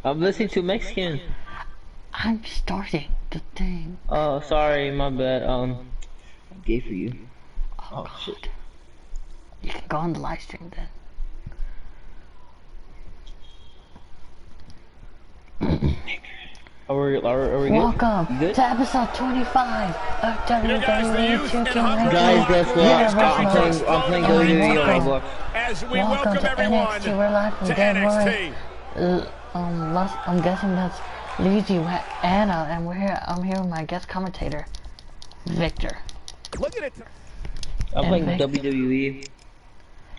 I'm listening to Mexican. I'm starting the thing. Oh, sorry, my bad. Gay for you. Oh Oh shit. God. You can go on the live stream then. Are we good? Welcome Good? to episode 25 of WWE 2K19. Guys, guess what? I'm playing WWE on Roblox. As we Welcome to everyone NXT. We're live from to day NXT. one. I'm guessing that's Luigi Anna, and I'm here with my guest commentator, Victor. Look at it. I'm playing Vic- WWE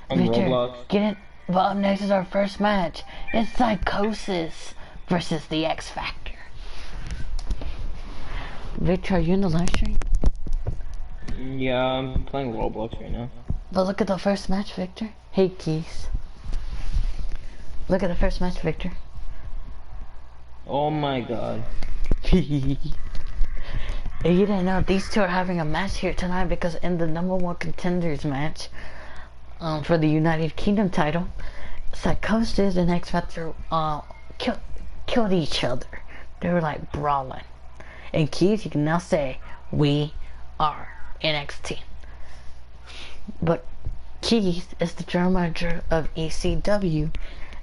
on Victor, Roblox. get it? But up next is our first match. It's Psychosis versus the X Factor. Victor, are you in the live stream? Yeah, I'm playing Roblox right now. But look at the first match, Victor. Hey, Keith. Look at the first match, Victor. Oh my god. And you didn't know these two are having a match here tonight because in the #1 contenders match for the United Kingdom title, Psychosis and X Factor killed each other. They were like brawling. And Keith, you can now say, we are NXT. But Keith is the general manager of ECW,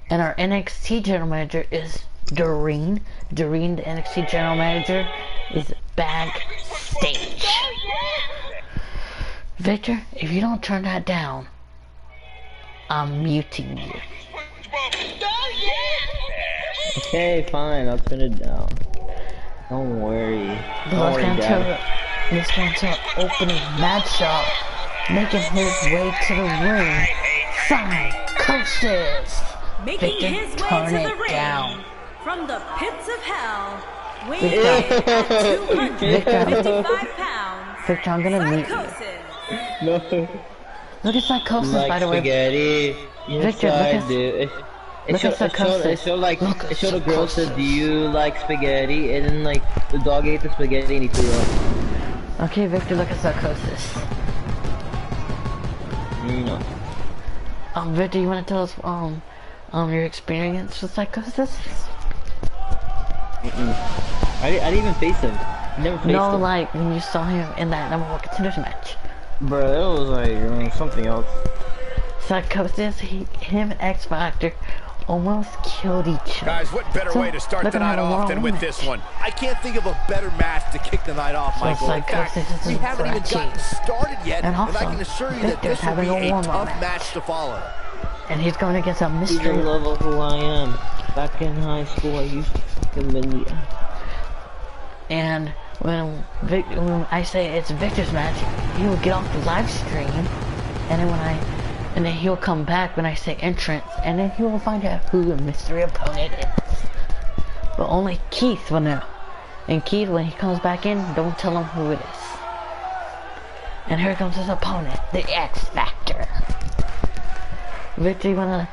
and our NXT general manager is Doreen. Doreen, the NXT general manager, is backstage. Victor, if you don't turn that down, I'm muting you. Okay, fine, I'll turn it down. Don't worry. Let's go into an opening matchup. Making his way to the ring, Psychosis. Making Victor, his way turn to it the ring down. from the pits of hell, weighing in at 255 pounds. Victor, I'm gonna mute you. Psychosis. No. Look at Psychosis, Like by the way. spaghetti. Yes, Victor, look I at- do. look at Psychosis. It showed like Look at it showed a girl said, Psychosis. "Do you like spaghetti?" And then like the dog ate the spaghetti and he threw up. Okay, Victor, look at Psychosis. No. Victor, you wanna tell us your experience with Psychosis? I didn't even face him. Never faced No, him. like when you saw him in that #1 contenders match. Bro, that was like something else. Psychosis, him and X Factor almost killed each other. Guys, what better So, way to start look the at night how off than long with match. this one? I can't think of a better match to kick the night off, So Michael. In fact, Psychosis is we haven't even scratchy. gotten started yet, And and I also, can assure you that Victor's this will having be a a warm-up tough match. match to follow. And he's going against a You mystery. don't love who I am. Back in high school, I used to fucking been. And when I say it's Victor's match, he will get off the live stream, and then he'll come back when I say entrance, and then he will find out who the mystery opponent is. But only Keith will know. And Keith, when he comes back in, don't tell him who it is. And here comes his opponent, the X Factor. Victor, you wanna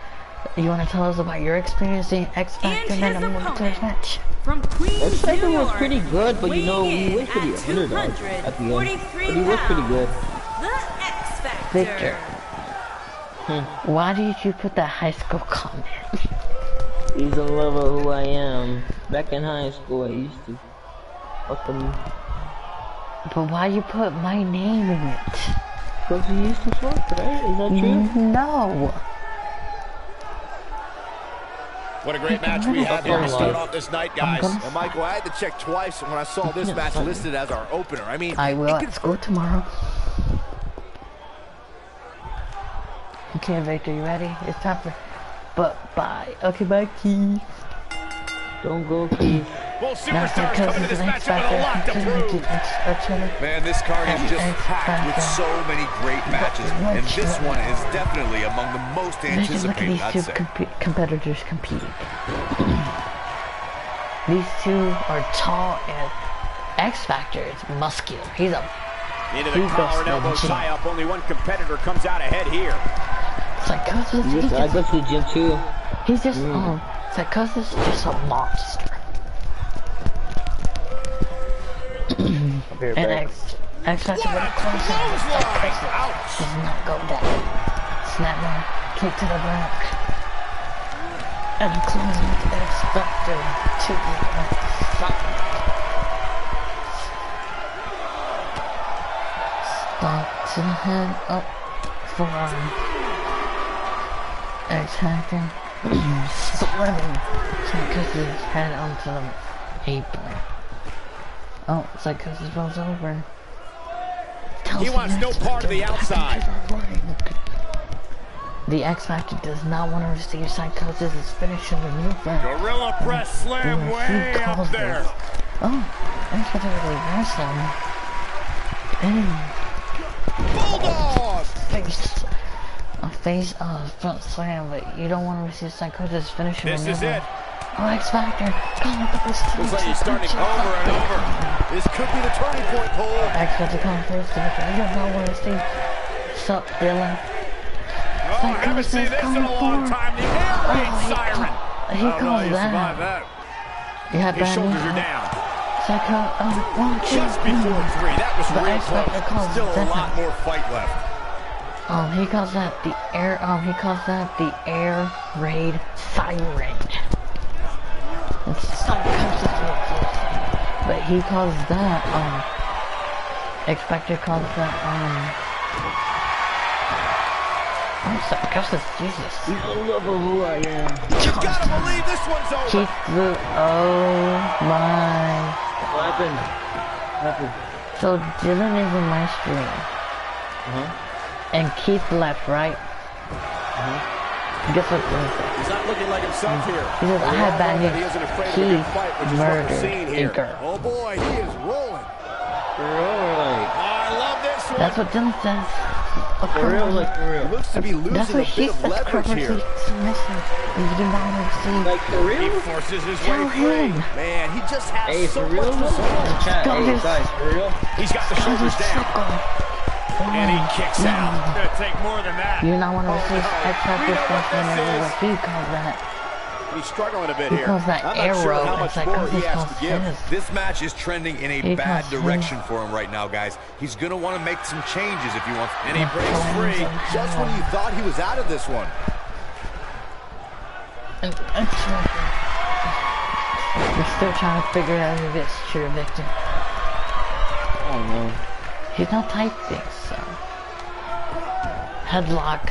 tell us about your experience in X Factor And and his then opponent. match? From Queens, X Factor New was York, pretty good, but you know, weighing we in went for the at underdog at the end. But 243 he was pretty good. The X Factor. Victor. Why did you put that high school comment? He's in love with who I am. Back in high school, I used to fucking. But why you put my name in it? Because he used to fuck, right? Is that true? No. What a great match we have here to start off this night, guys. gonna- And Michael, I had to check twice when I saw this match listed as our opener. I mean, I will it at could school tomorrow. Okay, Victor, you ready? It's time for... But bye. Okay, bye, Keith. Don't go, Keith. Well, Now superstars coming to this matchup with a lot to prove. Man, this card is just packed with so many great matches, and this one is definitely among the most Victor, look at anticipated, these I'd two say. competitors competing. These two are tall and X Factor is muscular. He's a... Into the He collar goes and to the elbow gym. tie up. Only one competitor comes out ahead here. Psychosis, I go to the gym too. he's just, Psychosis is just a monster. I'll be right And back. X Factor with a close does not go down. Snap down, kick to the back. And closing with X Factor to the outside. Stop to the head up for X Factor. Slamming Psychosis head onto the apron. Oh, Psychosis rolls over. He wants no part of the outside. The X Factor does not want to receive Psychosis' finishing maneuver. Gorilla press slam way up there. Oh, X Factor reverse him. Bulldog! Face front slam, but you don't want to receive Psychosis' finishing maneuver. This is it. Oh, X Factor! Come up with this team. Looks like he's starting over and over. This could be the turning point, Cole. X Factor comes first to victory. You don't want to see. Sup, Dylan? Oh, I haven't seen this in a long time. The air raid siren. He calls that. Yeah, his shoulders are down. Psycho, Just before 3. That was real close. Still a lot more fight left. He calls that the air. He calls that the air raid siren. It's Psychosis, but he calls that X Factor calls that Psychosis, Jesus. You don't love who I am. You gotta believe this one's over. Keith Blue, oh my. What happened? So Dylan is in my stream. And Keith left, right? Guess what Dylan said? He's not looking like himself here. He says, I have bad news. He isn't afraid of a big Keith fight, which is what we're murdered seeing a here. girl. Oh boy, he is rolling. For real, like. I love this one. That's what Dylan says. For real, like for real. He looks to be losing That's a what bit she of says. leverage here. Submission. You do not want to see. Like for He real? forces his Tell way free. him. Man, he just has Hey, so for real? much resolve. Chat, hey Guys. guys, for real? He's got the shoulders down. And he kicks out. It's gonna take more than that. You not want to receive X Factor what he calls that. He's struggling a bit He here. calls that I'm not sure arrow. how It's much like more he has calls to give. his. This match is trending in a He bad calls direction for him right now, guys. He's gonna want to make some changes if he wants. And he breaks Plans free. of Just when hell. you thought he was out of this one. And X Factor. We're still trying to figure out who gets true victor. Oh no. He's not typing, so. Headlock.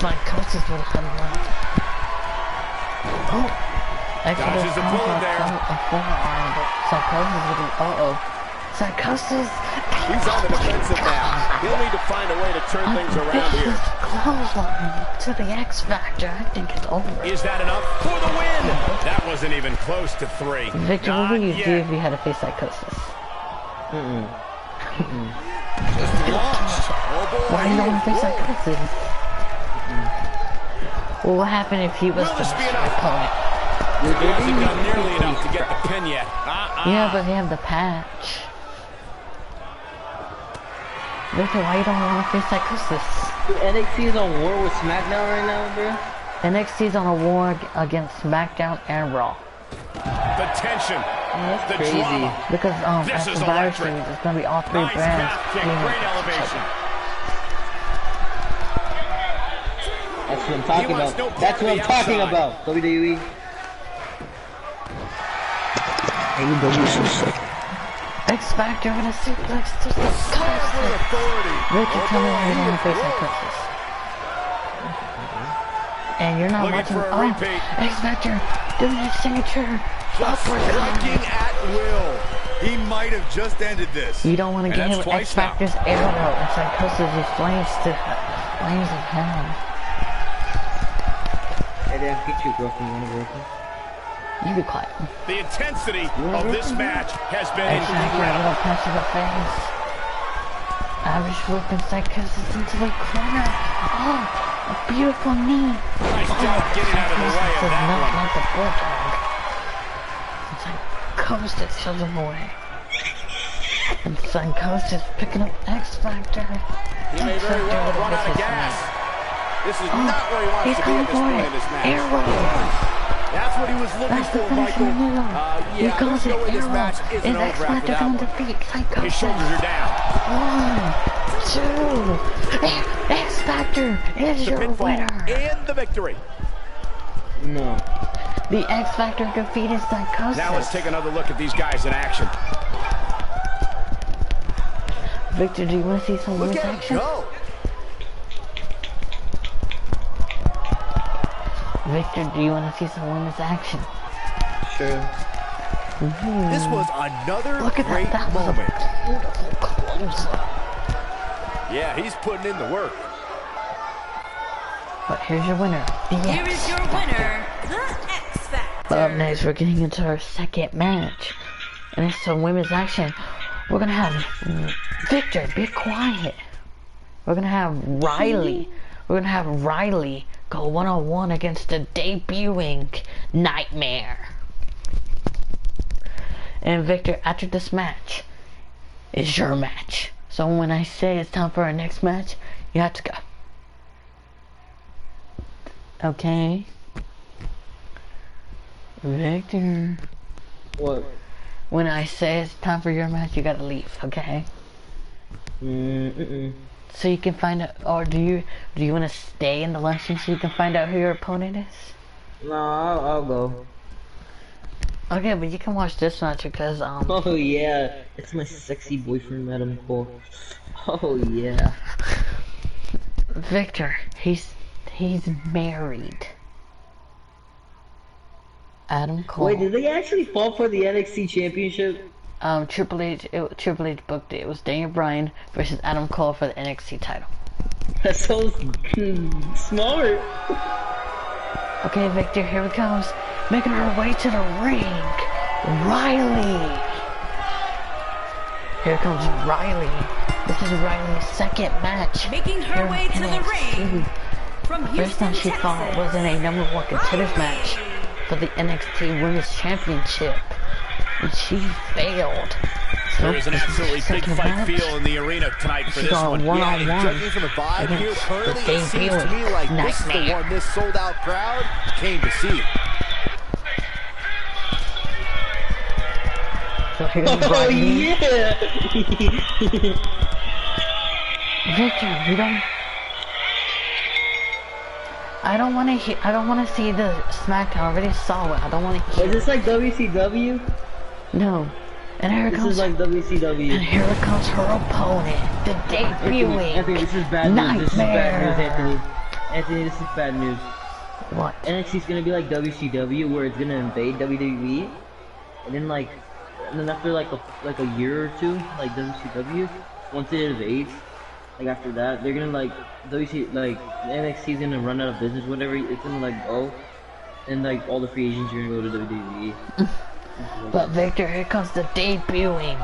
Psychosis with a headlock. Oh! Actually, Dodges a bullet there. A forearm, but Psychosis with an Psychosis! He's on the defensive now. He'll need to find a way to turn things around here. Clothesline to the X Factor. I think it's over. Is that enough for the win? That wasn't even close to 3. Victor, what Not would you yet. do if you had to face Psychosis? Just launched. Oh boy, Why do you he don't want to face is rolling. Psychosis? Well, what happened if he was Will the this be master enough? opponent? He hasn't done nearly enough to get the pin yet. Yeah, but they have the patch. Victor, why you don't want to face Psychosis? Dude, NXT is on war with SmackDown right now, bro. NXT's on a war against SmackDown and Raw. The tension. That's The crazy. drama. Because This at is Survivor electric. Series, it's gonna be all three Nice brands. calf kick. teaming Great with each elevation. other. That's what I'm talking He wants about. no part That's of what I'm the talking outside. about. WWE. AEW so sick. X Factor with a suplex to the With authority. Victor, tell me why you don't want to face rolling. Psychosis. And you're not Looking watching. for a Oh, repeat. X Factor doing his signature. Just striking at will. He might have just ended this. You don't want to And get hit that's with X twice now. Factor's arrow and Psychosis with flames of hell. Hey, they get you, girlfriend. You want a girlfriend? You be quiet. The intensity of this match has been X Factor, a incredible. little punch to the face. Average whipping Psychosis into the corner. Oh, a beautiful knee. Nice job getting out of the way Psychosis of does that not one. like the bulldog. Psychosis shoves him away. And Psychosis picking up X Factor. He may very well have run out of gas. This is not where he wants He's to be going at this for point it. in this match. Arrow. That's what he was looking That's the for, finishing Michael. maneuver. Yeah, He calls there's it no way this arrow. match Is isn't X over after Factor that going one. to defeat Psychosis? His shoulders are down. One, 2. X Factor is The your pinfall winner. and the victory. No. The X Factor defeated Psychosis. Now let's take another look at these guys in action. Victor, do you want to see some Look women's at him action? go. Victor, do you want to see some women's action? Sure. This was another Look at great that. That was moment. a beautiful close-up. Yeah, he's putting in the work. But here's your winner, the Here X is your winner, the X Factor. But up next, we're getting into our second match. And it's some women's action. We're going to have Victor, be quiet. We're going to have Riley. We're going to have Riley go one-on-one against the debuting Nightmare. And Victor, after this match, is your match. So when I say it's time for our next match, you have to go. Okay. Victor. What? When I say it's time for your match, you gotta leave, okay? So you can find out, or do you want to stay in the luncheon so you can find out who your opponent is? No, I'll go. Okay, but you can watch this match because Oh yeah, it's my sexy boyfriend, Adam Cole. Oh yeah. Victor, he's married. Adam Cole. Wait, did they actually fall for the NXT championship? Triple H booked it. It was Daniel Bryan versus Adam Cole for the NXT title. That's so smart. Okay, Victor, here it comes. Making her way to the ring, Riley. Here comes Riley. This is Riley's second match. Making her way to the ring. From The first time she Houston, fought Texas, was in a number one contenders match for the NXT Women's Championship, and she failed. So There is an absolutely big second fight match, feel in the arena tonight for she's this going one. one-on-one Yeah, and judging from the vibe here against currently, the it seems to debuting me like this is the Nightmare. one this sold-out crowd came to see. So here's Oh Riley. yeah. Victor, we don't. I don't want to see the SmackDown. I already saw it. I don't want to hear. Is this like WCW? No. And here This comes. is like And WCW. here comes her opponent, the debuting Anthony, this is bad news. This is bad news, Nightmare. Anthony. Anthony, this is bad news. What? NXT's gonna be like WCW, where it's gonna invade WWE, and then after like a year or two, like WCW, once it invades, like after that, they're gonna like NXT's gonna run out of business, whatever. It's gonna like go, and like all the free agents are gonna go to WWE. But Victor, here comes the debuting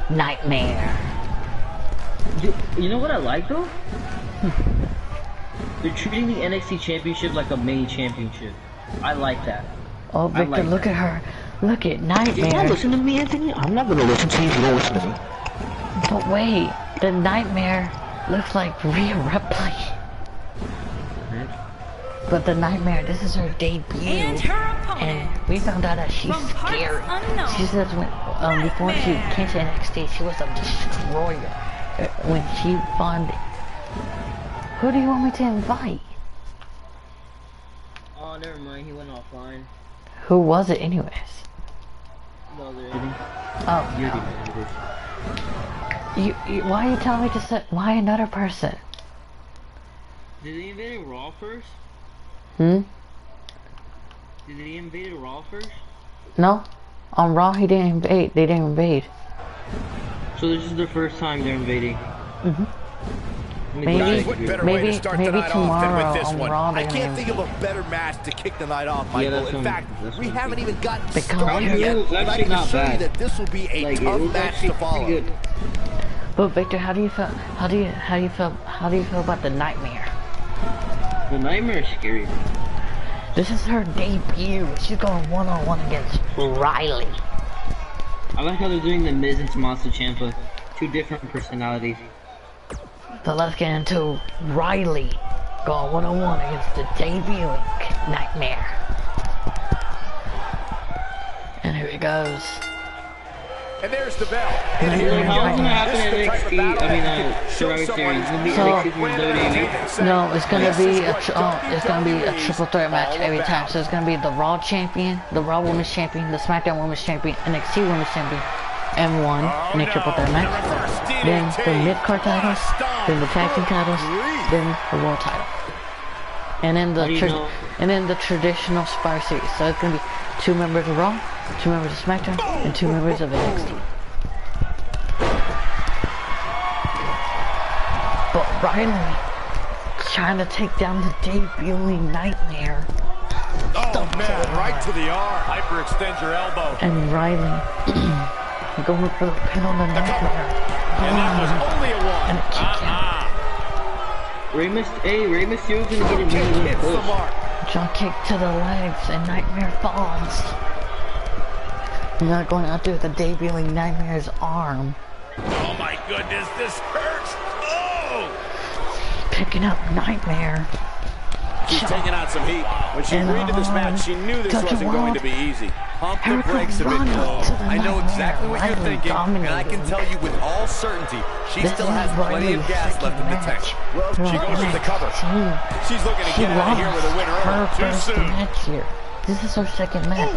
Nightmare. You know what I like though? They're treating the NXT championship like a mini championship. I like that. Oh, Victor, like look that. at her. Look at You're not Nightmare. listening to me, Anthony? I'm not gonna listen to you if you don't listen to me. But wait, the Nightmare looks like Rhea Ripley. But the Nightmare, this is her debut. and her opponent. And we found out that she's From parts scary. unknown, She says when before she Nightmare. came to NXT, she was a destroyer. When she found, who do you want me to invite? Oh, never mind. He went offline. Who was it, anyways? No, they're editing. Oh, You're no. the editor. You, why are you telling me to set? Why another person? Did they invade Raw first? Hmm? Did they invade Raw first? No, on Raw he didn't invade. They didn't invade. So this is the first time they're invading. Maybe- What better way to maybe start the night off than tomorrow with this on one? Raw I they're can't gonna think of a better match to kick the night off, Yeah, Michael. that's In fact, that's we what I'm haven't thinking. even gotten Because started it yet. was But I actually can not assure you bad. that this will be a Like, it tough was match actually to follow. pretty good. But Victor, how do you feel? How do you feel about the Nightmare? The Nightmare is scary. This is her debut. She's going one-on-one against Riley. I like how they're doing the Miz and Tommaso Ciampa. Two different personalities. So let's get into Riley going one-on-one against the debuting Nightmare. And here it goes. And there's the bell. And Like, here we How's it go. gonna happen This is in the type of NXT? battle I mean, that could show Survivor someone Series. It's gonna be So- NXT versus WWE. No, it's gonna This is be what it's gonna be a WWE's triple threat match all every about. time. So it's gonna be the Raw champion, the Raw Women's champion, the SmackDown Women's champion, NXT Women's champion, M1 in a triple threat match. Then the mid-card titles, then the tag team titles, then the world title, and then How do you know? the traditional Survivor Series. So it's gonna be 2 members of Raw, 2 members of SmackDown, and 2 members of NXT. But Riley trying to take down the debuting Nightmare. Oh, man, right to the arm. Hyperextend your elbow. And Riley going for the pin on the Nightmare. And that was only a one. And a kick out. Rey Mysterio's gonna get a Kick million hits the push. mark. Jump kick to the legs and Nightmare falls. Not going out there with the debuting Nightmare's arm. Oh, my goodness, this hurts. Oh! Picking up Nightmare. She's taking out some heat. When she agreed to this match, she knew this wasn't going to be easy. Pump the brakes a bit, Cole. I know exactly what you're thinking, and I can tell you with all certainty, she still has plenty of gas left in the tank. Well, she goes for the cover. She's looking to She get out of here lost with a winner her early. Too first soon. match here. This is her second match.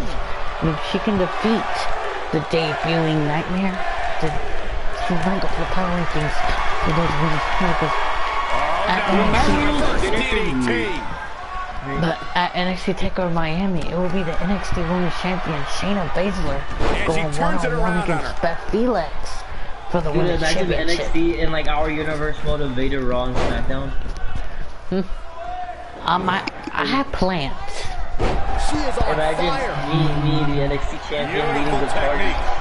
I mean, she can defeat the debuting Nightmare. She might go for the power rankings. For those women's titles. First DDT. But at NXT TakeOver Miami, it will be the NXT Women's Champion Shayna Baszler And going she turns it one-on-one around on against Beth Felix for the Dude, Women's imagine Championship. NXT in like our universe mode of Vader, Raw, and SmackDown. I have plans. She is on Imagine fire. me, the NXT champion, leading Beautiful the party. technique.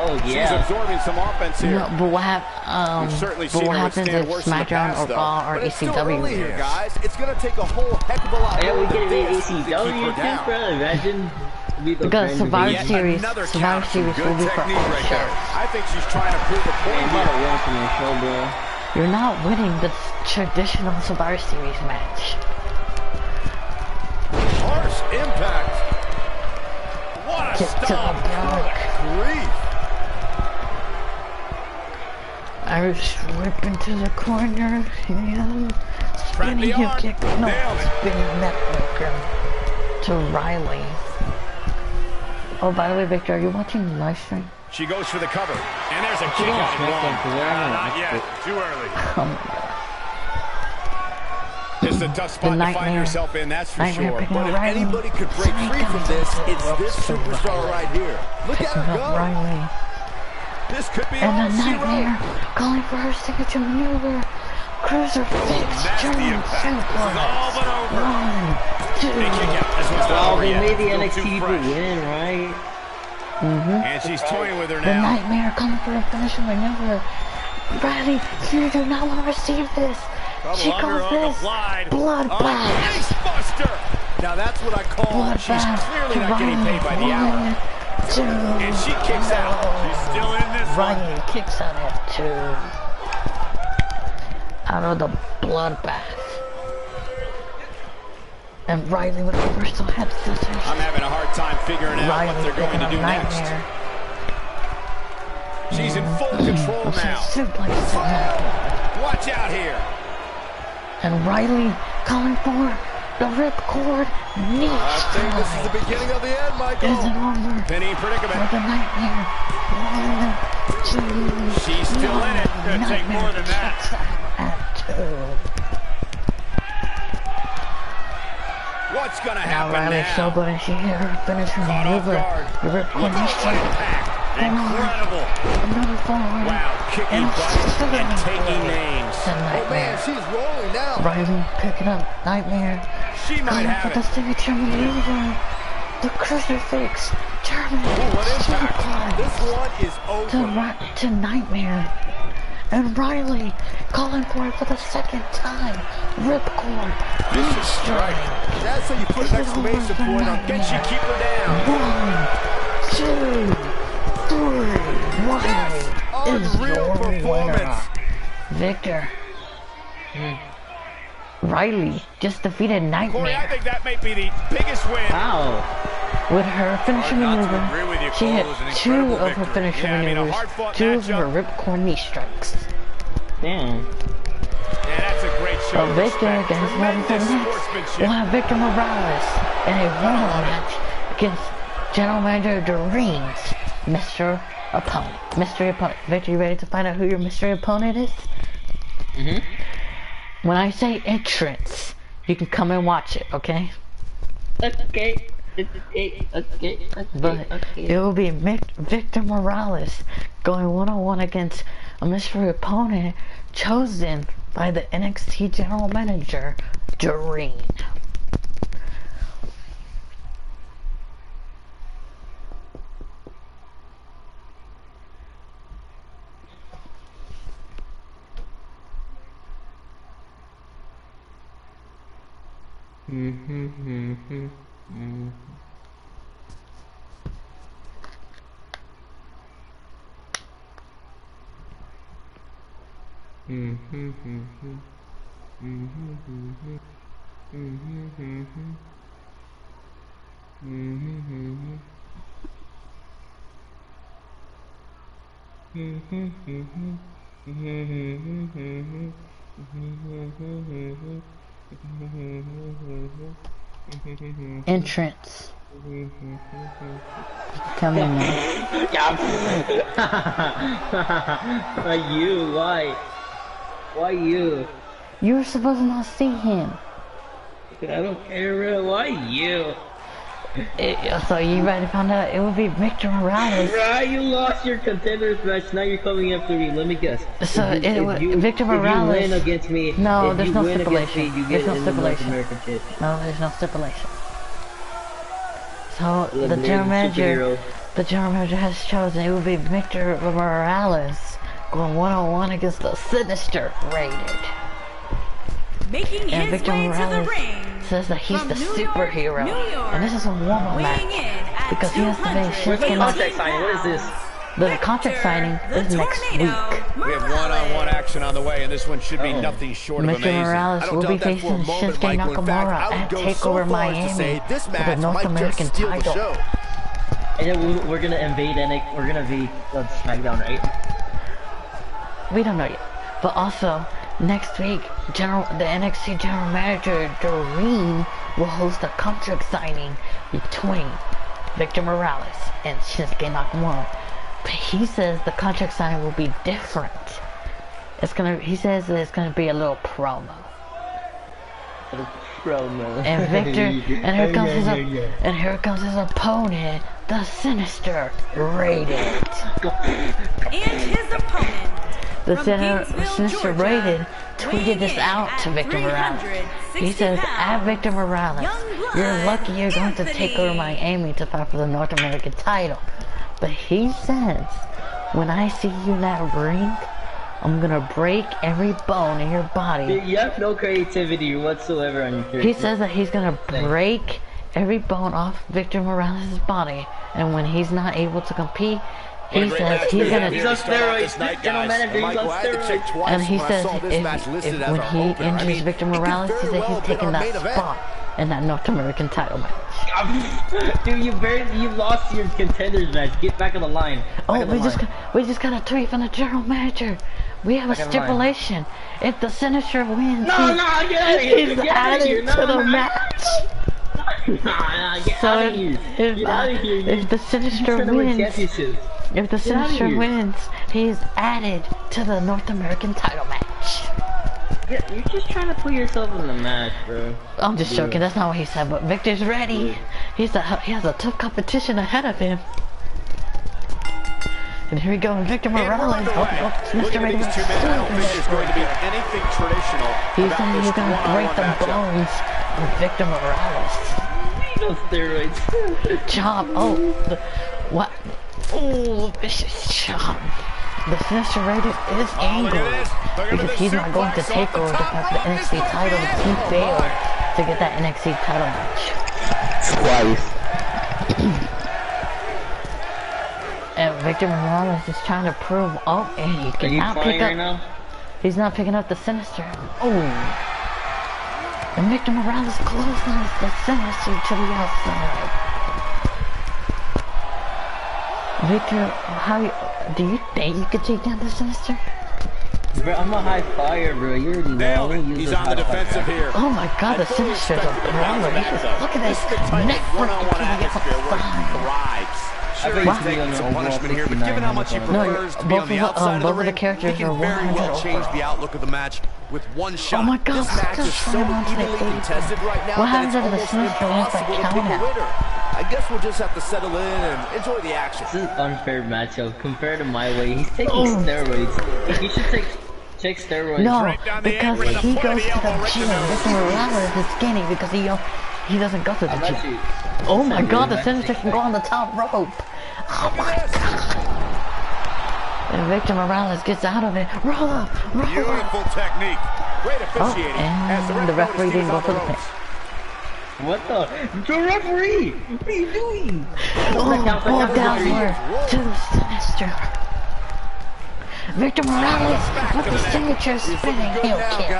Oh She's yeah. absorbing some offense here. No, but what, We've certainly but seen what her happens withstand if worse in the SmackDown past, or though. Raw or But it's still ECW? early here, guys. It's going to take a whole heck of a lot Yeah, we more get than it in this to keep ECW, her down. bro. Imagine. Be the Because friend Survivor of Series, Another Survivor count. Series Good will be for technique all right there. shows. I think she's trying to prove a Man, point you gotta here. win from your show, bro. You're not winning the traditional Survivor Series match. Harsh impact. What a Kick to the stop. back. Good grief. Irish whip into the corner. Yeah. Spinning the heel arm. kick. No, Nailed it. spinning neckbreaker to Riley. Oh, by the way, Victor, are you watching the live stream? She goes for the cover. And there's a kick on out SmackDown, one. 'cause they're on Not it. yet. Too early. Oh my god. It's a tough spot to find Nightmare. yourself in, that's for Nightmare sure. picking But up if Riley. anybody could break free from this, it's this superstar right here. Look at Picking her up go. Riley. This could be And all a she Nightmare wrote. calling for her signature maneuver. Cruiser fix. Nasty German impact. This is suplex. all but over. 1, 2. Big kick out. This one's not Wow, over they yet. made the Still NXT too people fresh. win, right? And she's toying with her The now. Nightmare coming for a finisher maneuver. Riley, you do not want to receive this. She Trouble under calls on the this slide. bloodbath. Face buster. Now that's what I call she's Bloodbath clearly to not getting paid by the hour. 1, 2. And she kicks out. She's still in this one. Riley kicks out at 2. Out of the bloodbath. And Riley with reversal head scissors. I'm having a hard time figuring out Riley what they're going picking to up do next. Nightmare. She's in full control She now. suplexes him. Watch out here. And Riley calling for the ripcord knee I think this is the strike. beginning of the end, Is Michael. it over Penny for predicament. the Nightmare? 1, 2. She's still in it. Gonna take Nightmare more than that. kicks out at 2. What's going to Now happen Riley's now? so good and she hit her finisher Caught off maneuver. guard. The ripcord Look knee at the strike. impact. Incredible. Another forward. Wow, kicking And butt and still taking names. The Oh, man, Nightmare. she's rolling now. Riley picking up Nightmare. She might Going for have the it. signature maneuver. The crucifix. German Ooh, what impact. suplex. This one is over. To Nightmare. And Riley calling for it for the second time. Ripcord. Knee Vicious strike. strike. That's how you put Is an it exclamation over for point on. Can she Nightmare? keep her down? 1, 2, 3. Riley is Unreal your winner. performance. Victor. Riley just defeated Corey, I Nightmare. think that may be the biggest win. How? With her finisher maneuver, she hit Cole. It was an 2 incredible of her victory. finisher Yeah, I mean, a maneuvers, hard-fought 2 of her matchup. ripcord knee strikes. Damn. Yeah, that's a great show. But Victor, Respect. guess what is Tremendous next? sportsmanship. We'll have Victor Morales in a one-on match against General Manager Doreen's mystery opponent. Victor, you ready to find out who your mystery opponent is? When I say entrance, you can come and watch it, okay? Okay. But it will be Victor Morales going one-on-one against a mystery opponent chosen by the NXT General Manager, Doreen. Entrance. Come in now. Why you? Why? Why you? You were supposed to not see him. I don't care, bro. Why you? So you ready to find out? It will be Victor Morales. Right, you lost your contenders match. Now you're coming after me. Let me guess. So Victor Morales. If you win against me, no, if there's you no win against stipulation. me, you There's get no in the North stipulation. American shit. No, there's no stipulation. So the Eliminated general manager has chosen. It will be Victor Morales going one-on-one against the Sinister Rated. Making And his Victor way to the Morales ring. says that he's From the New York, superhero, New York, and this is a warm-up weighing match in at because he has to face 250 Where's the Shinsuke contract signing? What is this? The contract signing is next week. We have one-on-one action on the way, and this one should be nothing short of Mr. amazing. Morales I don't will be doubt that for a facing moment, Shinsuke Michael. In fact, Nakamura I would at go so TakeOver far as to Miami say this for the match North might American just steal the title. show. And then we're gonna invade NXT. We're gonna invade SmackDown, right? We don't know yet. But also, next week, the NXT General Manager, Doreen, will host a contract signing between Victor Morales and Shinsuke Nakamura. But he says the contract signing will be different. He says that it's gonna be a little promo. Promo. And Victor, and here comes his opponent, the Sinister Rated. And his opponent. The From Sinister Gainesville, Rated Georgia, tweeted this weighing out in to at Victor Morales. 360 He says, pounds, at Victor Morales, Young you're blood, lucky you're going to take over Anthony. Miami to fight for the North American title. But he says, when I see you in that ring, I'm gonna break every bone in your body. You have no creativity whatsoever on your character. He says that he's gonna break every bone off Victor Morales' body, and when he's not able to compete, he says he's gonna. He's on steroids. General manager, he's on steroids. And he says if when he injures Victor Morales, he said he's taking that spot in that North American title match. Dude, you lost your contenders match. Get back on the line. Oh, we just got a tweet from the general manager. We have a stipulation. If the Sinister wins, get out of here. he's Get out of here. added to the match. Get out of here. Get out of here. If the Sinister wins, if the Get outta Sinister here. wins, he's added to the North American title match. Yeah, you're just trying to put yourself in the match, bro. I'm just joking. That's not what he said. But Victor's ready. He has a tough competition ahead of him. And here we go, Victor Morales. Looking at these two men, I don't think there's going to be anything traditional. He's saying he's gonna break the bones of Victor Morales. No steroids. Chop. What? Oh, vicious chop. The Sinister Rated is angry because he's not going to take over the NXT title. He failed to get that NXT title match. Twice. And Victor Morales is trying to prove, and he cannot pick up. Right now? He's not picking up the Sinister. And Victor Morales closes the Sinister to the outside. Victor, do you think you could take down the Sinister? Bro, I'm a high flyer, bro. You already know. He's on the defensive here. Oh my god, the Sinister's a brawler. Look at this neck one-on-one atmosphere where he thrives. Sure, he's taking some punishment here, but given how much he prefers to be on the outside of the ring, he can very well change the outlook of the match with one shot. Oh my god, this match is so evenly contested right now that it's almost impossible to pick a winner. I guess we'll just have to settle in and enjoy the action. This is an unfair matchup compared to my way. He's taking steroids. He should take steroids. No, because he goes to the gym. Victor Morales is skinny because he doesn't go to the gym. Oh my god, the Sinister can go on the top rope. Oh my god. And Victor Morales gets out of it. Roll up, roll up. Beautiful technique. Great officiating. And the referee didn't go for the pin. What the referee? What are you doing? Downward to the Sinister. Victor Morales with the signature spinning heel kick.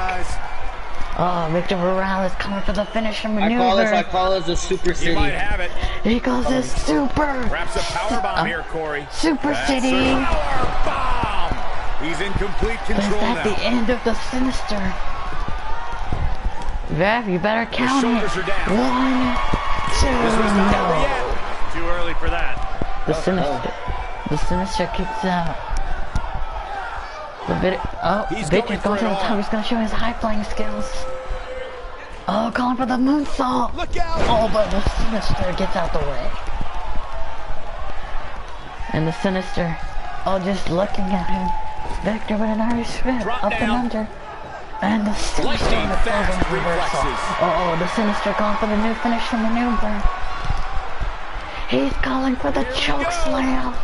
Oh, Victor Morales coming for the finisher maneuver. I call this a super city. He might have it. He calls this super. Perhaps a power bomb here, Corey. Super city. Power bomb. He's in complete control Is that now. the end of the Sinister? Rev, you better count it. 1, 2, no. Too early for that. The Sinister kicks out. Victor's going to the top. He's going to show his high flying skills. Oh, calling for the moonsault. Look out! Oh, but the Sinister gets out the way. And the Sinister, just looking at him. Victor with an Irish whip, up and under. And the Sinister on the reversal. Oh, the Sinister going for the new finisher maneuver. He's calling for the choke slam.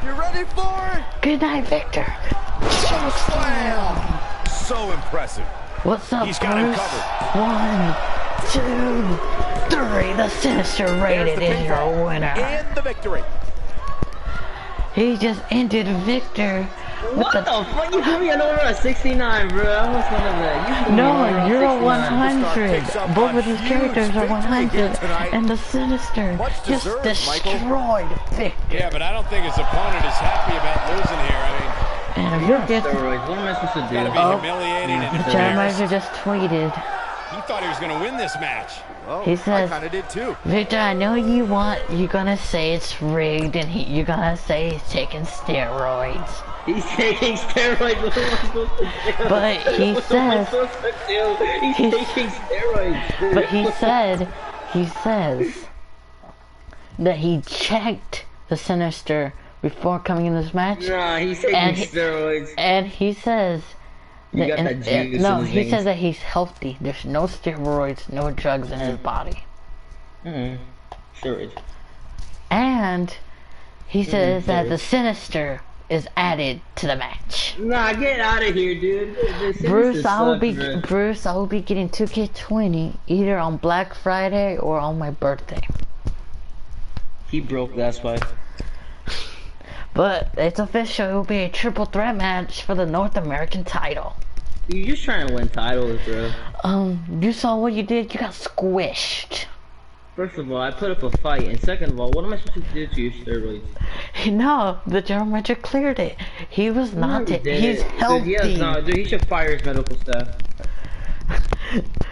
You ready for it? Good night, Victor. Choke slam. So impressive. What's up, He's got him Bruce? covered. 1, 2, 3. The Sinister rated is your winner. And the victory. He just ended Victor. What the fuck? You put me on over a 69, bro. I was one of that. No, you're a 100. Both of these characters are 100. And the Sinister just destroyed Victor. Yeah, but I don't think his opponent is happy about losing here. I mean, And you're getting... Steroids. What am I supposed to do? gotta be humiliating and Jeremiah just tweeted. He thought he was going to win this match. Well, He says, I kind of did too. Victor, I know you're gonna say it's rigged and you're gonna say he's taking steroids. He's taking steroids. What am I supposed to do? But he What am I says, supposed to do? He's taking steroids. but he says that he checked the Sinister before coming in this match. Nah, he's taking steroids. And he says You got that juice no, in his he veins. says that he's healthy. There's no steroids, no drugs in his body. Steroids. And he says that the Sinister is added to the match. Nah, get out of here, dude. Bruce, I will be getting 2K20 either on Black Friday or on my birthday. He broke, that's why. But it's official. It will be a triple threat match for the North American title. You're just trying to win titles, bro. You saw what you did. You got squished. First of all, I put up a fight, and second of all, what am I supposed to do to your steroids? No, the general manager cleared it. He was not. He did He's it. healthy. Dude, he should fire his medical staff.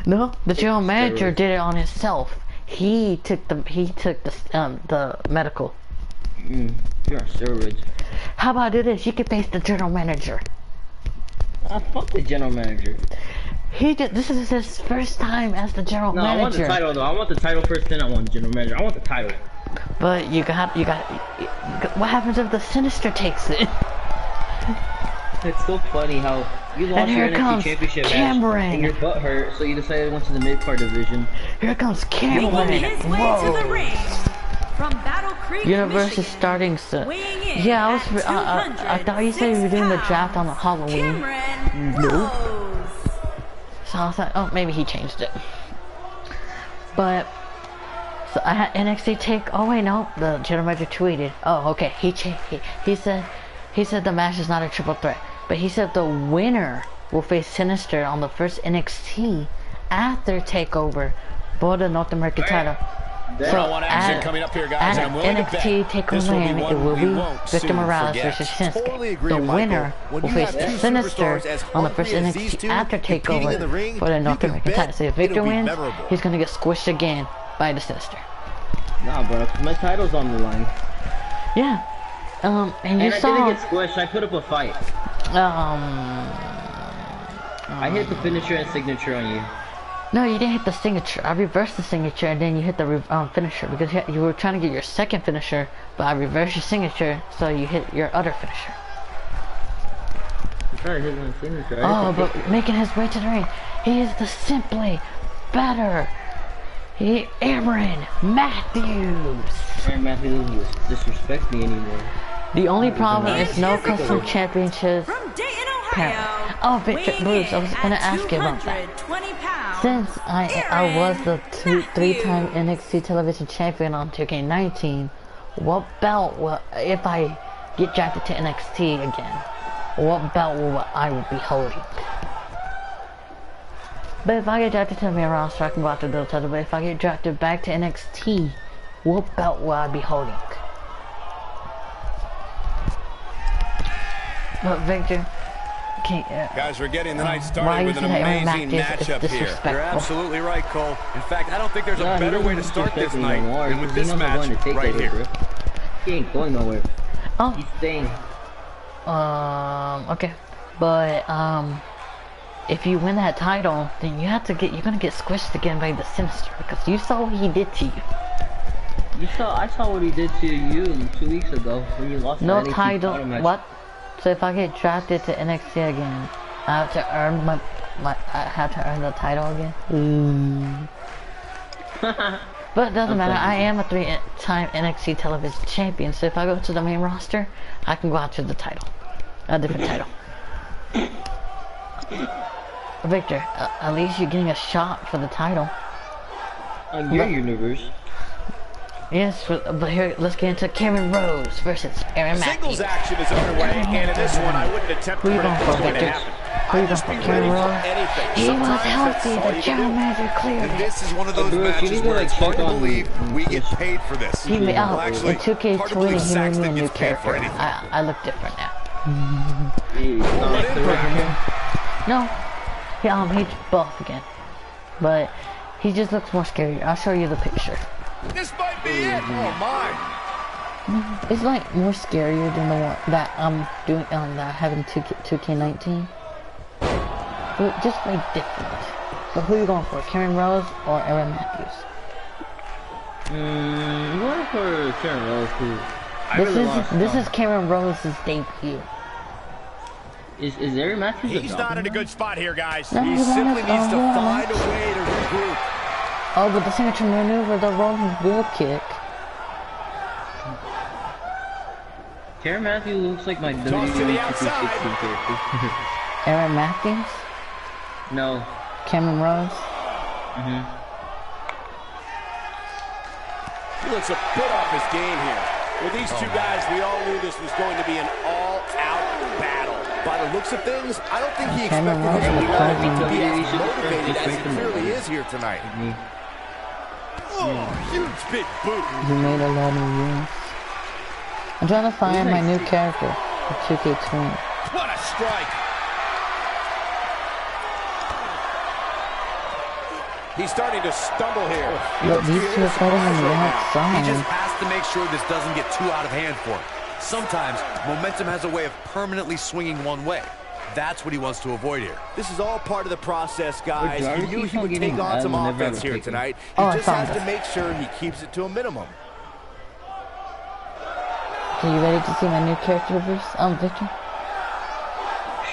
No, the general manager did it on himself. He took the medical. You're on steroids. How about I do this? You can face the general manager. Fuck the general manager. This is his first time as the general manager. I want the title though. I want the title first, then I want the general manager. I want the title. But you got. What happens if the Sinister takes it? It's so funny how you lost your NXT championship match and your butt hurt, so you decided to go to the mid-card division. Here comes Cameron. Making his way to the ring from Battle Creek, Universe Michigan, is starting soon. weighing in Yeah, at I thought you said you were doing the draft on Halloween. Nope. So I was like, oh, maybe he changed it. But so I had NXT take. Oh wait, no, the general manager tweeted. Oh, okay, he said the match is not a triple threat, but he said the winner will face Sinister on the first NXT after Takeover for the North American title. So at NXT TakeOver Land, it will be Victor Morales versus Shinsuke. The winner will face the Sinister on the first NXT after TakeOver for the North American title. So if Victor wins, he's gonna get squished again by the Sinister. Nah, bro, my title's on the line. Yeah. And you saw. I didn't get squished. I put up a fight. I hit the finisher and signature on you. No, you didn't hit the signature. I reversed the signature and then you hit the finisher because you were trying to get your second finisher, but I reversed your signature, so you hit your other finisher. I'm trying to hit my signature. Oh, but making his way to the ring, he is the simply better. Aaron Matthews. Aaron Matthews doesn't disrespect me anymore. The only problem is no custom championships. From Dayton, Ohio. Oh, Victor Bruce, I was gonna ask you about that. Since I was the three-time NXT television champion on 2K19, what belt will, if I get drafted to NXT again, what belt will I be holding? But if I get drafted to the main roster, I can go after those titles. But if I get drafted back to NXT, what belt will I be holding? But Victor, guys, we're getting the night started with an amazing matchup here. You're absolutely right, Cole. In fact, I don't think there's a better way to start this night than with this match right here. He ain't going nowhere. Oh. He's staying. Okay. But, if you win that title, then you're gonna get squished again by the Sinister, because you saw what he did to you. I saw what he did to you 2 weeks ago when you lost no the NXT title match. What? So if I get drafted to NXT again, I have to earn I have to earn the title again. But it doesn't matter. I am a 3-time NXT television champion, so if I go to the main roster, I can go after the title, a different title. Victor, at least you're getting a shot for the title. On your universe. Yes, but here, let's get into Cameron Rose versus Aaron Matthews. Singles action is underway, and in this one, I wouldn't attempt to predict what's going to happen. Who you going for, Cameron Rose? He was healthy, the general manager cleared And it. this is one of those matches where it's hard to believe we get paid for this. He made out in Actually, 2K20, he made me a new gets paid for character. anything. I look different now. No, he's buff again, but he just looks more scary. I'll show you the picture. This might be it. Oh my! It's like more scarier than the one that I'm doing that I have in 2K19. But just like different. But who are you going for, Cameron Rose or Aaron Matthews? I'm going for Cameron Rose too. This is Cameron Rose's debut. Is Aaron Matthews? He's not in a good spot here, guys. No, He simply needs to find a way to regroup. Oh, but the signature maneuver, the rolling wheel kick. Aaron Matthews looks like my Toss to the WWE outside. 2K16 character. Aaron Matthews? No. Cameron Rose? He looks a bit off his game here. With these two guys, we all knew this was going to be an all-out battle. By the looks of things, I don't think he expected him to be as motivated as he clearly is here tonight. Oh, huge big boot. He made a lot of moves. I'm trying to find my new character for 2K20. What a strike. He's starting to stumble here. Look, these two are fighting on the outside. He just has to make sure this doesn't get too out of hand for him. Sometimes, momentum has a way of permanently swinging one way. That's what he wants to avoid here. This is all part of the process, guys. He knew he would getting take on some mad whenever offense I here pick him. tonight. He Oh, I just found has it. to make sure he keeps it to a minimum. Are you ready to see my new character, Bruce? Victor?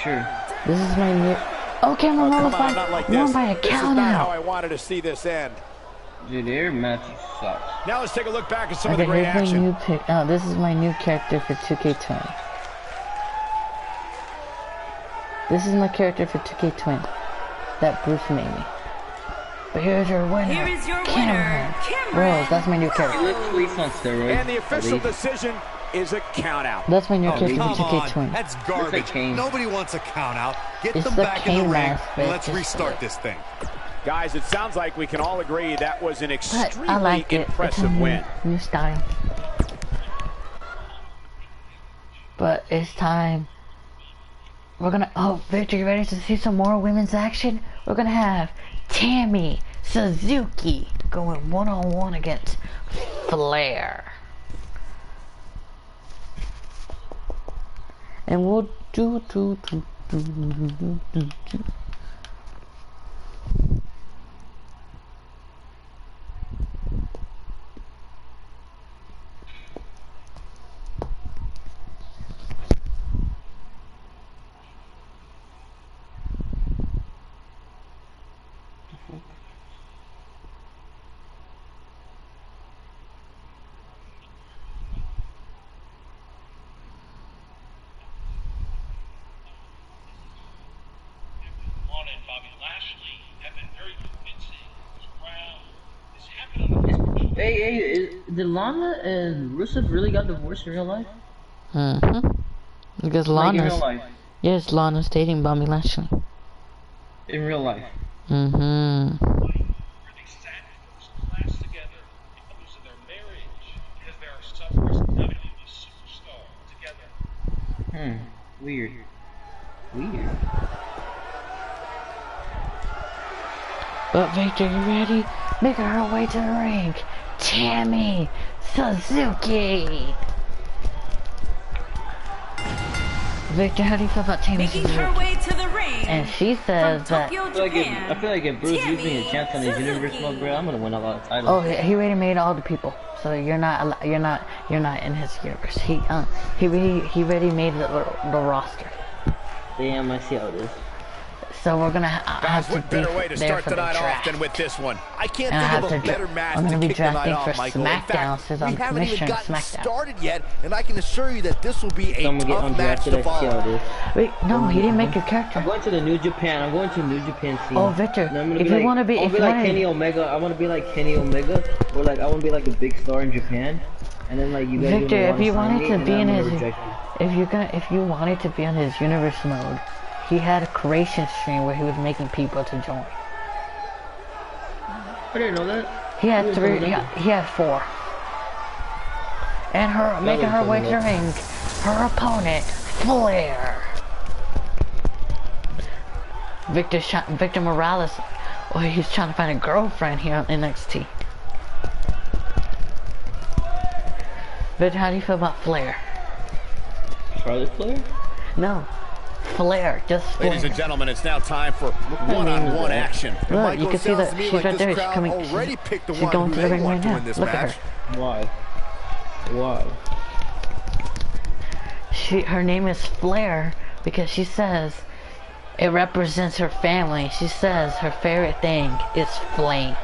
Sure. This is my new... Oh, Cameron Rose Come on, not like won this. by a This is count not how out. I wanted to see this end. Dude, Aaron Matthews sucks. Now let's take a look back at some of Okay, the great here's my action. new pick. Oh, this is my new character for 2K20. This is my character for 2K20 that Bruce made me. But here's your winner. Here is your Cameron winner, Cameron Rose. That's my new He character. looks weak on steroids. And the official decision is a count out. That's my new Oh, character for come on. 2K20. That's like garbage. Kane. Nobody wants a count out. Get It's them the back in the Kane ring mask, and but let's just- restart this thing. Guys, it sounds like we can all agree that was an extremely impressive win. New style. But it's time. We're gonna, oh, Victor, you ready to see some more women's action? We're gonna have Tammy Suzuki going one-on-one against Flair. And we'll do. Hey, did Lana and Rusev really got divorced in real life? Because Like in Lana's, real life. yes, Lana's dating Bobby Lashley. In real life. Weird. But Victor, you ready? Making her way to the ring, Tammy Suzuki. Victor, how do you feel about Tammy Making Suzuki? her way to the ring. And she says that. Tokyo, I feel like if Bruce gives me a chance on his Suzuki. universe mode, bro, I'm gonna win a lot of titles. Oh, he already made all the people, so you're not in his universe. He already made the roster. Damn, I see how it is. So we're gonna have to what better way to be there start for the the night off draft. than with this one? I can't And I think have of a to better match I'm to gonna be kick the night drafting off, for Michael. In SmackDown fact, since we I'm haven't even commissioner of gotten SmackDown. started yet, and I can assure you that this will be a So I'm gonna get tough match undrafted, to I see how follow. it is. Wait, no, he didn't make a character. I'm going to the New Japan. I'm going to New Japan scene. Oh, Victor, And I'm gonna if you wanna be- I if wanna you like wanna- Kenny Omega. I want to be like Kenny Omega, or like I want to be like a big star in Japan. And then like you guys Victor, if you wanted to be in his, reject you. if you wanted to be in his universe mode, he had a creation stream where he was making people to join. I didn't know that. He had You three. didn't know He had four. And her making her way to the ring, her opponent Flair. Victor Morales. Oh, he's trying to find a girlfriend here on NXT. Victor, how do you feel about Flair? Charlotte Flair? No, Flair. Just Flair. Ladies and gentlemen, it's now time for one-on-one action. And Look, Michael, you can see sounds that to me she's like right this there. She's crowd coming. already picked the She's one going who to the they ring want right to now. win this Look match. at her. Why? Her name is Flair because she says it represents her family. She says her favorite thing is flames.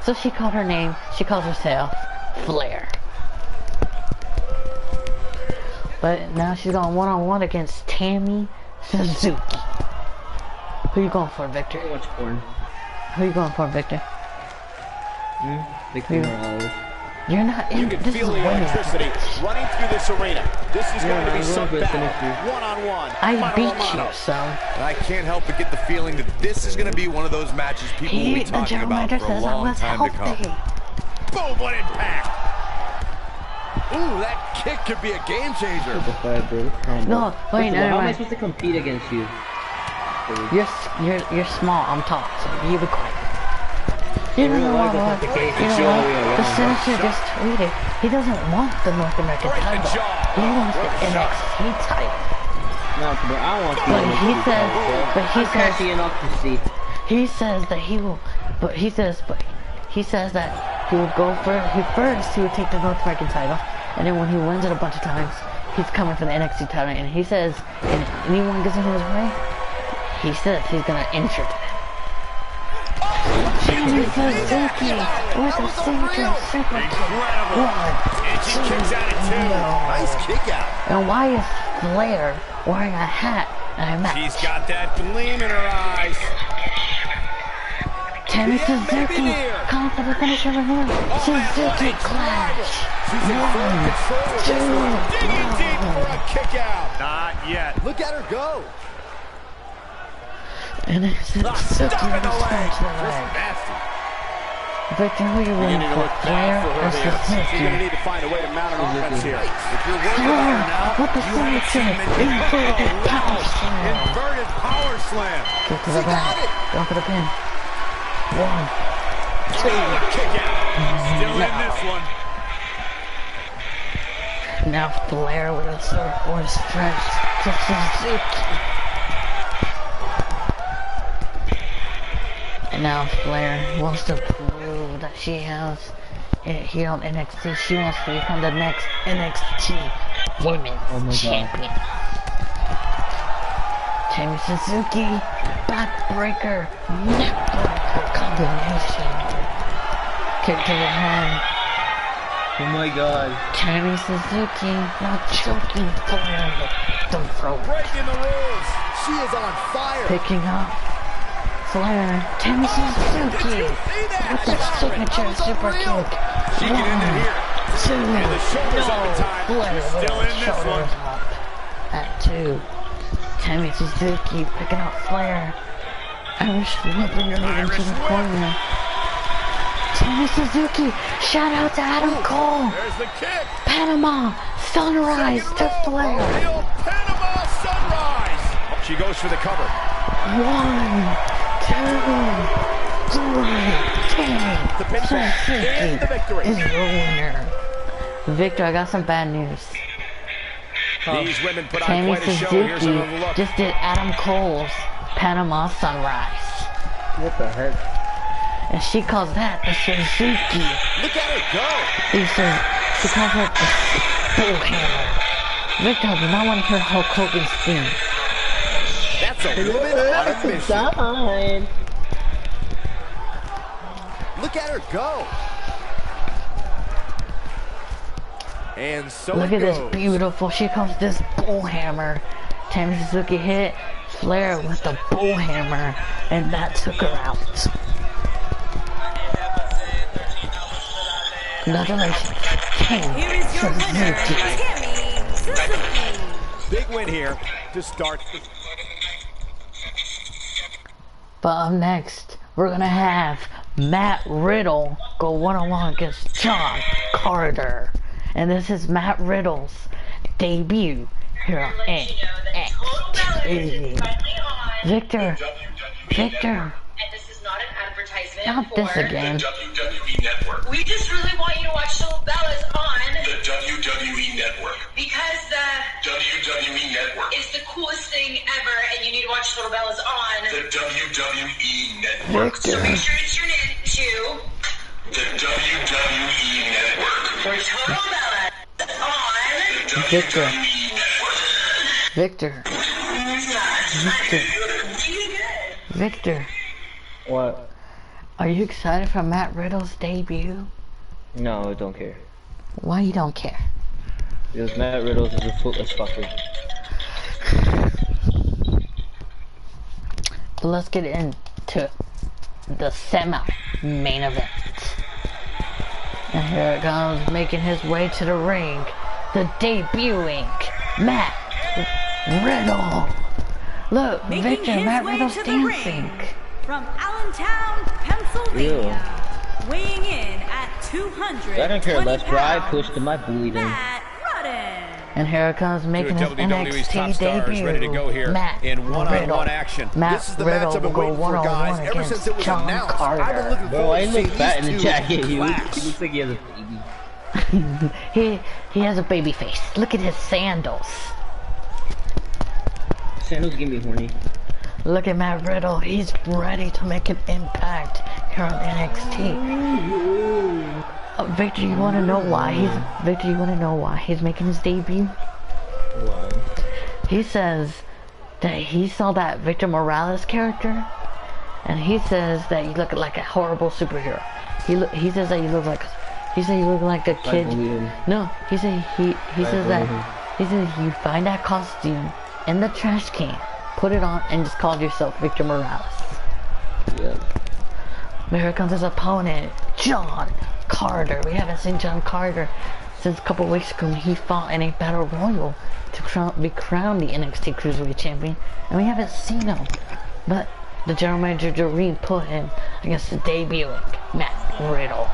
So she called herself Flair. But now she's going one-on-one against Tammy Suzuki. Who you going for, Victor? Too much porn. Who you going for, Victor? Victor Morales. You're not in. You can This is feel the women's electricity match. running through this arena. This is going to be I'm some going for battle, Sinister. one-on-one. I mano a beat mano. you, so. And I can't help but get the feeling that this is going to be one of those matches people will be The talking general about manager for a says I long was time to healthy. come. Boom, what impact! Ooh, that kick could be a game changer. The fight, bro. Calm No, down. wait, First of all, never how am I mind. supposed to compete against you? You're small. I'm tall, so you be quiet. You In don't real know life, what? that's not the case. You It's know the other what? way The around. senator just tweeted he doesn't want the North American title. He wants the NXT title. No, bro, I want to. But he says, Cashing in off the seat. he says that he will, but he says that he will go for first. He will take the North American title, and then when he wins it a bunch of times, he's coming for the NXT title. And he says, and anyone gets in his way, he says he's gonna insert it. Tammy Suzuki with a signature super kick. One, And she kicks out at two. Nice kick out. and why is Flair wearing a hat and a She's match? got that gleam in her eyes. Tammy Suzuki near. coming for the finish over here. Suzuki Clash. She's in full control of this one. Digging deep for a kick out. Not yet. Look at her go. And it's Stuck in the leg. Just nasty. Victor, who you You're rooting going to for? look Flair bad for her or there. She's going to Suzuki? need to find a way to mount an offense here. If you're worried about her now, What the you haven't seen signature? many. Inverted power slam. Inverted power slam. Kick to the back. Go for the pin. 1, 2. Kick out. Still in this one. Now Flair with a surfboard stretch to Suzuki. And now Flair wants to prove that she has it here on NXT. She wants to become the next NXT Women's Champion. Tammy Suzuki, backbreaker, neckbreaker combination. Kick to the head. Oh my god. Tammy Suzuki now choking Flair with the throat. Breaking the rules. She is on fire. Picking up Flair. Tammy Suzuki with the signature super kick. She can end it here. 2. And the shoulder's up in time. Flair She's still in this one. shoulders up at 2. Tammy Suzuki picking up Flair. Irish whipping her into the corner. Tammy Suzuki, shout out to Adam Cole. There's the kick. Panama, Sunrise to Flair. Real Panama Sunrise. She goes for the cover. 1, 2, 3. The pinfall and the victory. Is your winner. Victor, I got some bad news. These women put on Tammy quite a show. Here's Suzuki another look. just did Adam Cole's Panama Sunrise. What the heck? And she calls that the Suzuki. Look at her go. She calls it the bullhammer. Victor, I do not want to hear Hulk Hogan's theme. That's a woman on a mission. Look at her go. And so Look it at this goes. beautiful, she calls this bullhammer. Tammy Suzuki hit Flair with the bullhammer, and that took her out. Congratulations, Tammy Here is your winner, Suzuki. Tammy Suzuki. Big win here to start the... But up next, we're gonna have Matt Riddle go one-on-one against John Carter. And this is Matt Riddle's debut here on NXT. Victor, And this is not an advertisement not for this again. the WWE Network. We just really want you to watch Soul Bella's on the WWE Network. Because the WWE Network is the coolest thing ever, and you need to watch Soul Bella's on the WWE Network. Victor. So make sure to tune in to the WWE Network. Where Total Bella is on the Victor. WWE Network. Victor, Victor, What? are you excited for Matt Riddle's debut? No, I don't care. Why you don't care? Because Matt Riddle's is a footless fucker. But let's get into the semi-main event. And here it comes, making his way to the ring, the debuting Matt Riddle. Look, Making Victor, his Matt way Riddle's to the dancing. ring, from Allentown, Pennsylvania, weighing in at 220 I don't care less, bro. I pounds, pushed him, I bullied him. Matt Rudden. And here it comes, making his WWE's top NXT stars debut. ready to go here Matt in one-on-one Riddle. action. Matt This is the Riddle match I've will been go waiting for, one-on-one guys, ever against since it was John announced. Carter. I've been looking Bro, forward why to he seeing looks fat in these the two jacket? He clash. looks like he has a baby. he has a baby face. Look at his sandals. Sandals give me horny. Look at Matt Riddle. He's ready to make an impact here on NXT. Victor, you want to know why he's making his debut? Why? He says that he saw that Victor Morales character, and he says that you look like a horrible superhero. He says that you look like a kid. No, he said he says that he said you find that costume in the trash can, put it on, and just call yourself Victor Morales. Yeah. Here comes his opponent, John Carter. We haven't seen John Carter since a couple weeks ago when he fought in a battle royal to be crowned the NXT Cruiserweight Champion, and we haven't seen him. But the general manager Doreen put him against the debuting Matt Riddle.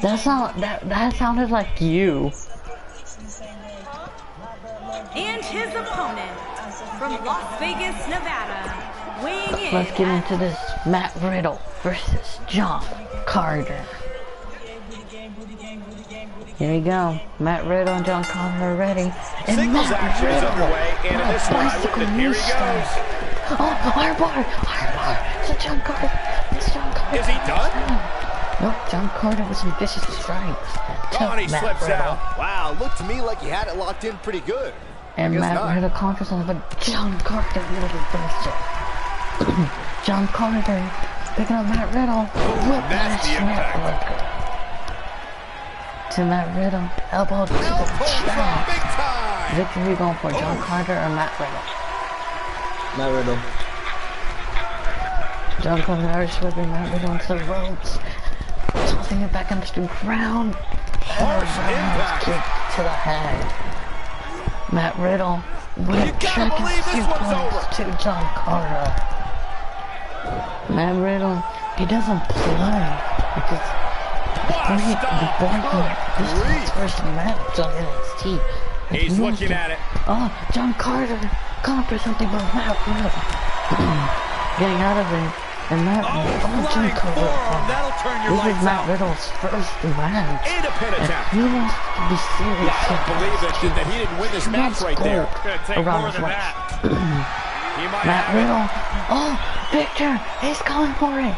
That sounded like you. And his opponent from Las Vegas, Nevada, weighing in. Let's get into this. Matt Riddle versus John Carter. Here we go. Matt Riddle and John Carter are ready. And Singles Matt action is Riddle. underway, and in this one, I wouldn't. Here he goes. Oh, Ironbar. It's John Carter. It's John Carter. Is he done? Nope, John Carter with some vicious strikes. Oh, and he Matt slips Riddle. out. Wow, looked to me like he had it locked in pretty good. And Matt Riddle conquers him, but John Carter really reversed it. John Carter picking up Matt Riddle. That's the impact. To Matt Riddle. Elbow to the chest. Big time. Victory going for John Carter or Matt Riddle? Matt Riddle. John Carter Irish whipping Matt Riddle into the ropes. Tossing it back into the ground. Harsh impact. Kick to the head. Matt Riddle with a tracking suplex to John Carter. Matt Riddle, he doesn't play because this is his first match on NXT. He's looking at it. Oh, John Carter calling for something about Matt Riddle. Getting out of it. And Matt John Carter. This is Matt Riddle's first match. And he wants to be serious. I don't believe that he didn't win this match right there. Around his waist. Matt Riddle. Oh, Victor, he's calling for it.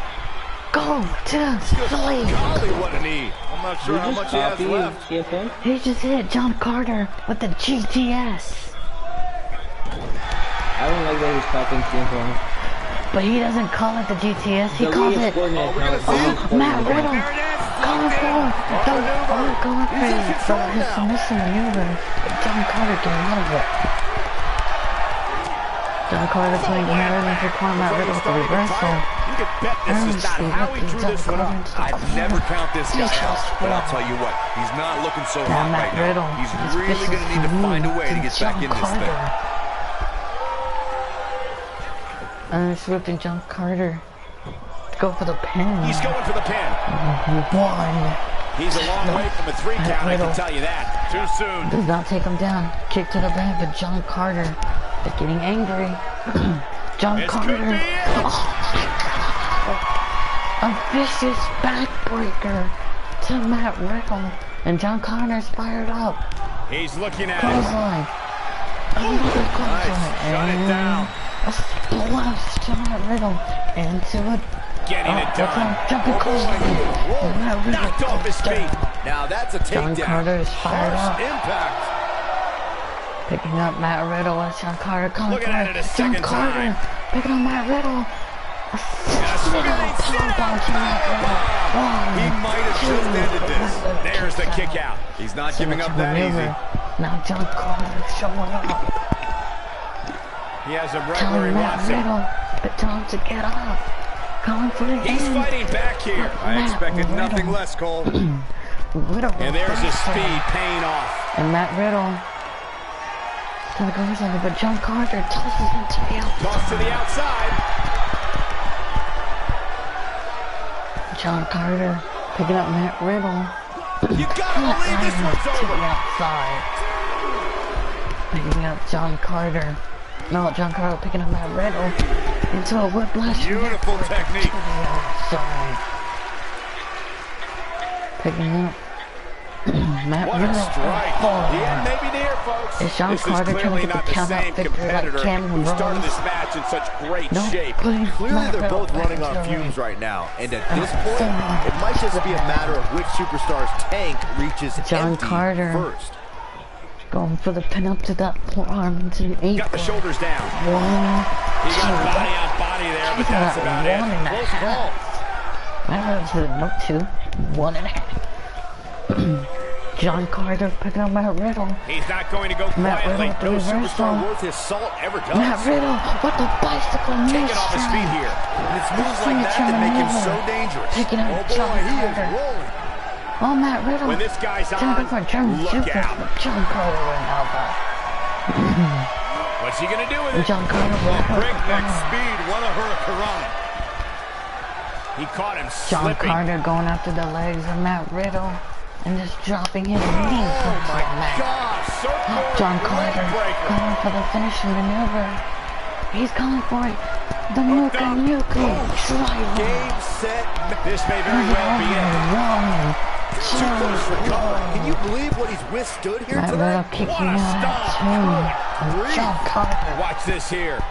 Go to sleep. Golly, what a knee. I'm not sure how much he has left. He just hit John Carter with the GTS. I don't like that he's copying CM Punk. But he doesn't call it the GTS, he calls it, Matt Riddle, calling for his submission maneuver. John Carter getting out of it. John Carter playing Matt Riddle into corner Matt Riddle with the reversal. You can bet this is not how he drew this one up. I'd never count this guy out, but I'll tell you what, he's not looking so hot right now. He's really going to need to find a way to get back in this thing. And it's ripping John Carter to go for the pin. He's going for the pin. One. He's a long way from a 3 count, I can tell you that. Too soon. Does not take him down. Kick to the back, but John Carter is getting angry. John Carter. Oh my God. A vicious backbreaker to Matt Riddle. And John Carter's fired up. He's looking at Clothesline. Another clothesline. Nice. Shut it down. A splash to Matt Riddle into it. Getting it done. Jumping clothesline. Knocked off his feet. Now that's a takedown. John Carter is fired up. Impact. Picking up Matt Riddle as John Carter coming Looking at it a John second Carter time. picking up Matt Riddle. He might have just ended this. There's the kick out. He's not giving up that easy. Now John Carter is showing up. He has him right Telling where he Matt wants him. Riddle, but tell him to get up. Going for the He's end. fighting back here. I expected nothing less, Cole. Riddle And there's his speed paying off. And Matt Riddle kind of goes under, but John Carter tosses him to the outside. Toss to the outside. John Carter picking up Matt Riddle. You gotta believe this one's To the over. outside. Picking up John Carter. No, John Carter picking up Matt Riddle into a whiplash. Beautiful technique. To the outside. Picking up Matt What Riddle. a strike. Oh, The end may be near, folks. Is John This Carter is trying to clearly get the not the count out same victory like competitor Cameron who started Rose? this match in such great No, shape. please, Clearly, Matt they're Riddle both running back on to the fumes ring. right now, and at this point, it might just be a matter of which superstar's tank reaches John empty Carter. first. Going for the pin up to that forearm into the apron. Got the shoulders down. One, He got two. body on body there, but that's about it. 1.5. Close call. Matt Riddle to the no 2, 1.5. John Carter picking up Matt Riddle. He's not going to go quietly. No superstar worth his salt ever does. Matt Riddle, what the bicycle move? Taking off his feet here. And it's moves like that make him so dangerous. Picking up John Carter. Oh, Matt Riddle. When this guy's on, look out. John Carter went over. What's he gonna do with it? John Carter went over. Breakneck speed, what a hurricanrana. He caught him John slipping. Carter going after the legs of Matt Riddle and just dropping his knee. Oh my gosh! John Carter going for the finishing maneuver. He's going for it. The Nuka driver. Game, set. This may very well be it. Can you believe what he's withstood here tonight? Kicking out John Carter. Watch this here.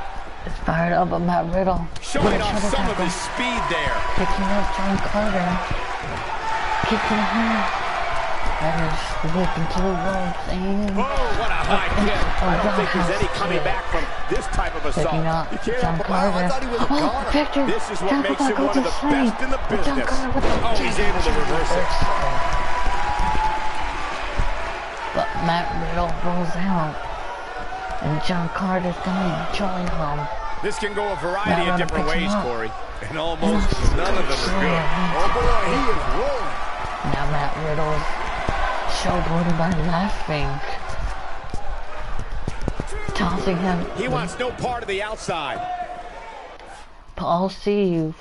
It's fired up by Matt Riddle. Showing off some of his speed there. Picking up John Carter. Kicking him. That is whipping to the ropes and... Oh, what a high kick. I don't think there's any coming back from this type of assault. Picking up John Carter. Oh, Victor. This is what makes him one of the best in the business. Oh, he's able to reverse it. But Matt Riddle rolls out. And John Carter's gonna join him. This can go a variety of different ways, Corey. And almost none of them are good. Oh boy, he is rolling. Now Matt Riddle showboating by laughing. Tossing him. He wants no part of the outside. I'll see you